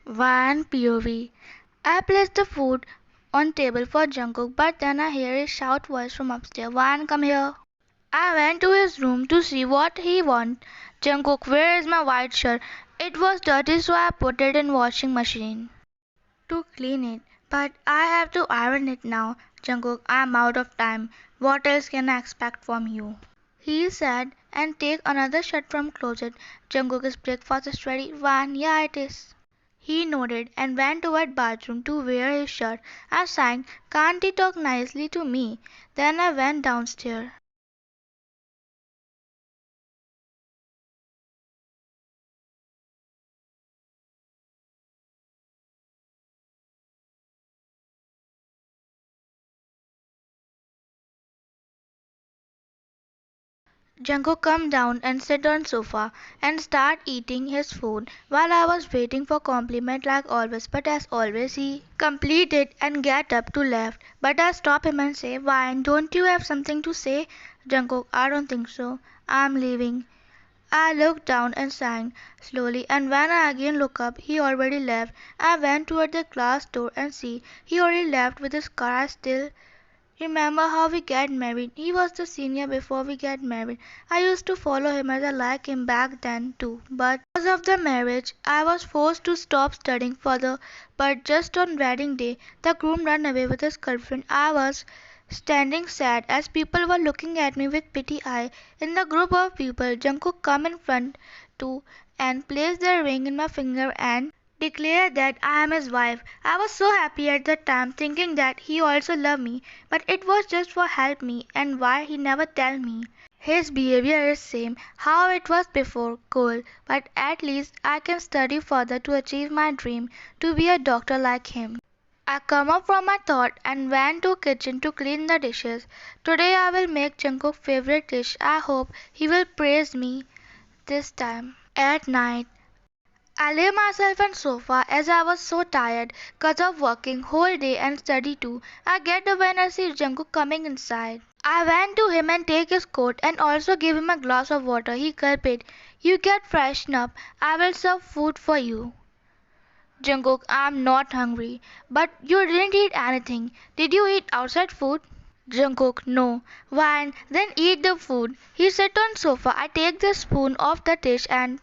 One POV. I placed the food on table for Jungkook, but then I hear his shout voice from upstairs. One, come here. I went to his room to see what he want. Jungkook, where is my white shirt? It was dirty, so I put it in washing machine to clean it. But I have to iron it now. Jungkook, I'm out of time. What else can I expect from you? He said, and take another shirt from closet. Jungkook's breakfast is ready. One, yeah, it is. He nodded and went toward bathroom to wear his shirt. I sang, can't he talk nicely to me? Then I went downstairs. Jungkook come down and sit on sofa and start eating his food while I was waiting for compliment like always, but as always he complete it and get up to left. But I stop him and say, why don't you have something to say? Jungkook, I don't think so. I'm leaving. I looked down and sang slowly, and when I again looked up, he already left. I went toward the glass door and see he already left with his car. I still remember how we get married. He was the senior before we get married. I used to follow him as I like him back then too. But because of the marriage, I was forced to stop studying further. But just on wedding day, the groom ran away with his girlfriend. I was standing sad as people were looking at me with pity eye. In the group of people, Jungkook come in front too and placed their ring in my finger and declared that I am his wife. I was so happy at the time thinking that he also loved me, but it was just for help me and why he never tell me. His behavior is same how it was before, cool, but at least I can study further to achieve my dream to be a doctor like him. I come up from my thought and went to kitchen to clean the dishes. Today I will make Jungkook's favorite dish. I hope he will praise me this time. At night, I lay myself on sofa as I was so tired 'cause of working whole day and study too. I get up when I see Jungkook coming inside. I went to him and take his coat and also give him a glass of water. He gulped it. You get freshened up. I will serve food for you. Jungkook, I'm not hungry. But you didn't eat anything. Did you eat outside food? Jungkook, no. Why, then eat the food. He sat on sofa. I take the spoon off the dish and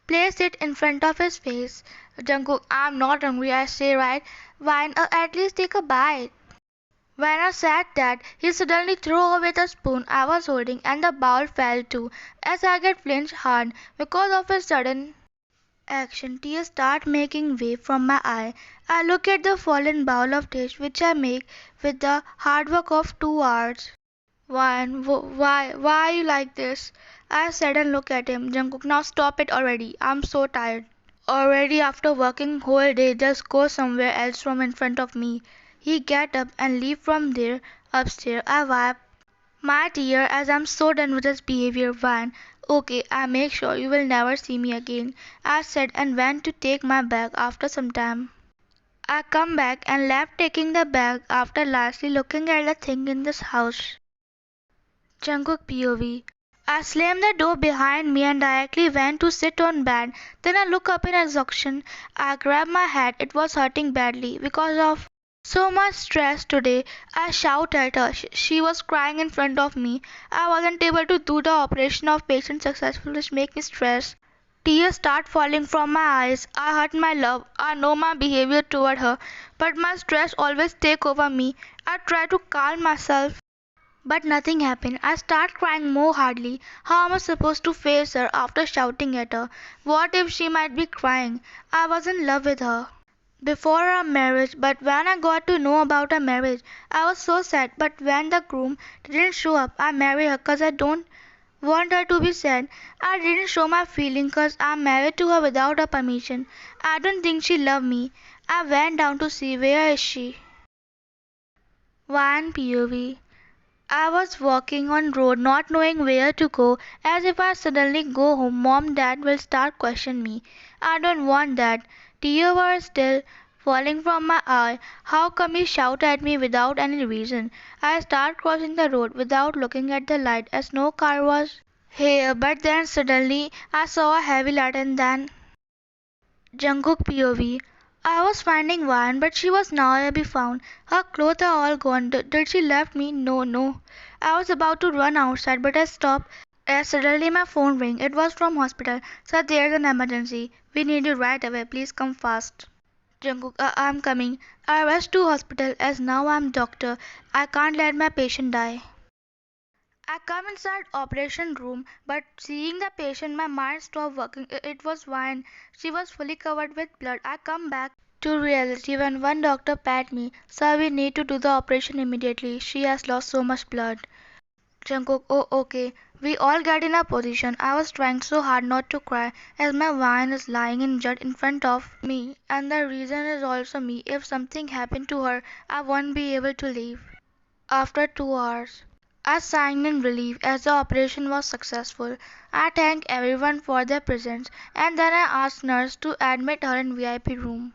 place it in front of his face. Jungkook, I'm not hungry, I say, right? Why, at least take a bite. When I said that, he suddenly threw away the spoon I was holding and the bowl fell too, as I get flinched hard because of his sudden action. Tears start making way from my eye. I look at the fallen bowl of dish which I make with the hard work of 2 hours. Why are you like this? I said and looked at him. Jungkook, now stop it already. I'm so tired. Already after working whole day, just go somewhere else from in front of me. He get up and leave from there upstairs. I wipe my tear as I'm so done with his behavior. Van, okay, I make sure you will never see me again. I said and went to take my bag after some time. I come back and left taking the bag after lastly looking at the thing in this house. Jungkook POV. I slammed the door behind me and directly went to sit on bed. Then I look up in exhaustion. I grabbed my head. It was hurting badly because of so much stress today. I shout at her. She was crying in front of me. I wasn't able to do the operation of patient successfully, which make me stress. Tears start falling from my eyes. I hurt my love. I know my behavior toward her, but my stress always take over me. I try to calm myself. But nothing happened. I start crying more hardly. How am I supposed to face her after shouting at her? What if she might be crying? I was in love with her before our marriage, but when I got to know about our marriage, I was so sad. But when the groom didn't show up, I married her 'cause I don't want her to be sad. I didn't show my feeling 'cause I'm married to her without her permission. I don't think she loved me. I went down to see where is she. One POV. I was walking on road not knowing where to go, as if I suddenly go home mom dad will start questioning me. I don't want that. Tears were still falling from my eye. How come he shout at me without any reason? I start crossing the road without looking at the light as no car was here, but then suddenly I saw a heavy light and then Jungkook POV. I was finding Van, but she was nowhere to be found. Her clothes are all gone. Did she left me? No, no. I was about to run outside, but I stopped as suddenly my phone rang. It was from hospital. Sir, there's an emergency. We need you right away. Please come fast. Jungkook, I'm coming. I rushed to hospital as now I'm doctor. I can't let my patient die. I come inside operation room, but seeing the patient, my mind stopped working. It was fine. She was fully covered with blood. I come back to reality when one doctor pat me. Sir, we need to do the operation immediately. She has lost so much blood. Jungkook, oh okay. We all get in a position. I was trying so hard not to cry as my wine is lying injured in front of me, and the reason is also me. If something happened to her, I won't be able to leave. After 2 hours, I sighed in relief as the operation was successful. I thanked everyone for their presence and then I asked nurse to admit her in VIP room.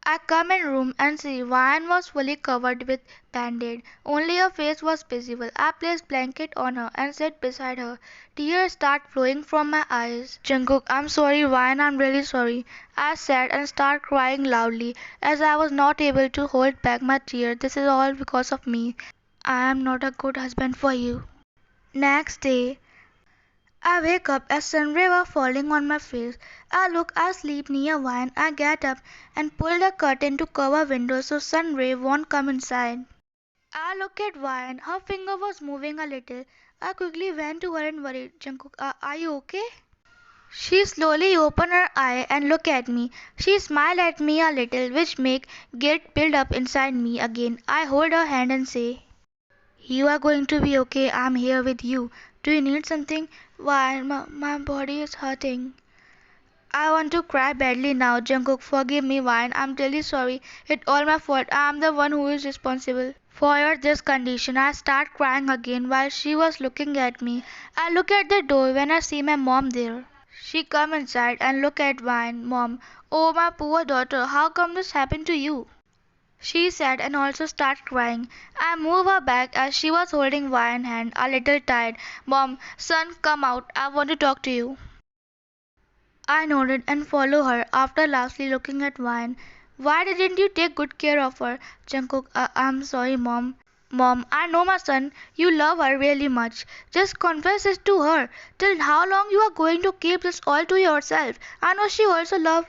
I come in room and see Vian was fully covered with band-aid. Only her face was visible. I placed blanket on her and sat beside her. Tears start flowing from my eyes. Jungkook, I'm sorry, Vian, I'm really sorry. I said and started crying loudly as I was not able to hold back my tears. This is all because of me. I am not a good husband for you. Next day, I wake up as sunray was falling on my face. I look asleep near wine. I get up and pull the curtain to cover windows so sunray won't come inside. I look at wine. Her finger was moving a little. I quickly went to her and worried, Jungkook, are you okay? She slowly opened her eye and looked at me. She smiled at me a little, which make guilt build up inside me again. I hold her hand and say, you are going to be okay. I'm here with you. Do you need something? Why, my body is hurting. I want to cry badly now. Jungkook, forgive me, Wine. I'm really sorry. It's all my fault. I'm the one who is responsible for your this condition. I start crying again while she was looking at me. I look at the door when I see my mom there. She come inside and look at Wine. Mom, oh my poor daughter, how come this happened to you? She said and also started crying. I moved her back as she was holding Vian's hand, a little tired. Mom, son, come out. I want to talk to you. I nodded and followed her after lastly looking at Vian. Why didn't you take good care of her? Jungkook, I'm sorry, Mom. Mom, I know my son. You love her really much. Just confess it to her. Till how long you are going to keep this all to yourself? I know she also loves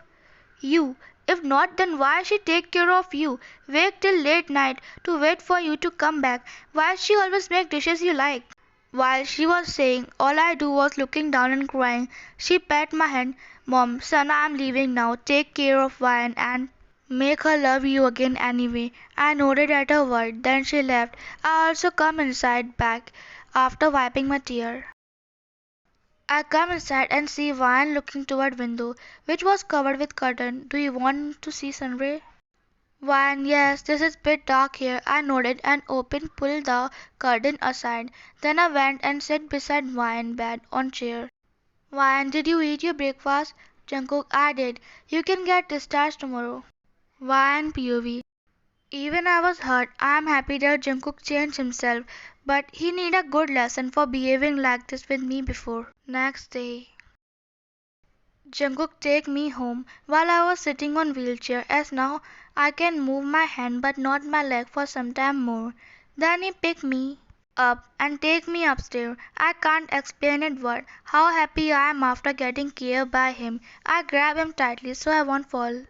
you. If not, then why she take care of you? Wake till late night to wait for you to come back. Why she always make dishes you like? While she was saying, all I do was looking down and crying. She pat my hand. Mom, son, I'm leaving now. Take care of Vian and make her love you again anyway. I nodded at her word. Then she left. I also come inside back after wiping my tear. I come inside and see Vian looking toward window, which was covered with curtain. Do you want to see sunray? Vian, yes, this is bit dark here. I nodded and opened, pulled the curtain aside. Then I went and sat beside Vian bed on chair. Vian, did you eat your breakfast? Jungkook, I did. You can get discharged tomorrow. Vian POV. Even I was hurt. I am happy that Jungkook changed himself, but he need a good lesson for behaving like this with me before. Next day, Jungkook take me home while I was sitting on wheelchair as now I can move my hand but not my leg for some time more. Then he pick me up and take me upstairs. I can't explain it word how happy I am after getting care by him. I grab him tightly so I won't fall.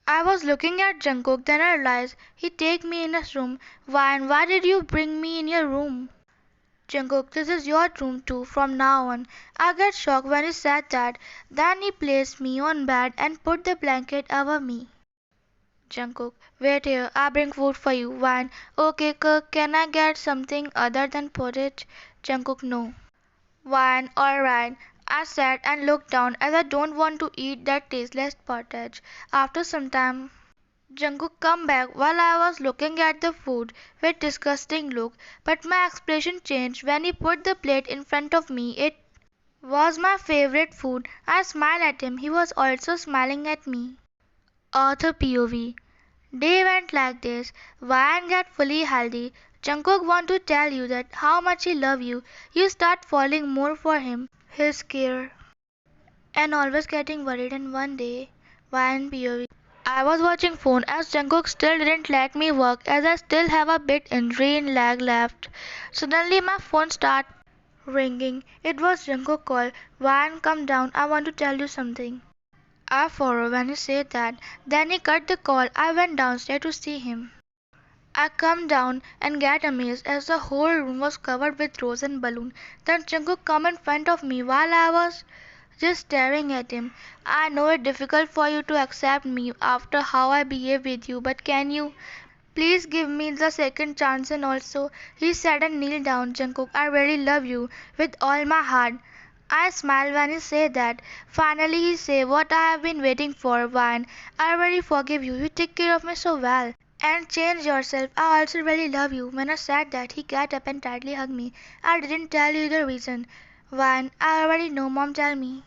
I was looking at Jungkook, then I realized he take me in his room. Why did you bring me in your room? Jungkook, this is your room too from now on. I get shocked when he said that. Then he placed me on bed and put the blanket over me. Jungkook, wait here. I bring food for you. Wine. Okay, cook. Can I get something other than porridge? Jungkook, no. Wine. Alright. I sat and looked down as I don't want to eat that tasteless porridge. After some time, Jungkook come back while I was looking at the food with disgusting look, but my expression changed when he put the plate in front of me. It was my favorite food. I smiled at him. He was also smiling at me. Author POV. Day went like this. Ryan got fully healthy. Jungkook want to tell you that how much he love you. You start falling more for him. His care. and always getting worried. And one day, when POV, I was watching phone as Jungkook still didn't let me work as I still have a bit injury in leg left. Suddenly my phone started ringing. It was Jungkook call. Ryan, come down. I want to tell you something. I froze when he said that. Then he cut the call. I went downstairs to see him. I come down and get amazed as the whole room was covered with roses and balloons. Then Jungkook come in front of me while I was just staring at him. I know it's difficult for you to accept me after how I behaved with you, but can you please give me the second chance? And also, he said and kneel down. Jungkook, I really love you with all my heart. I smiled when he said that. Finally, he said what I have been waiting for. Vine, I really forgive you. You take care of me so well. And change yourself. I also really love you. When I said that, he got up and tightly hugged me. I didn't tell you the reason. Vine, I already know. Mom, tell me.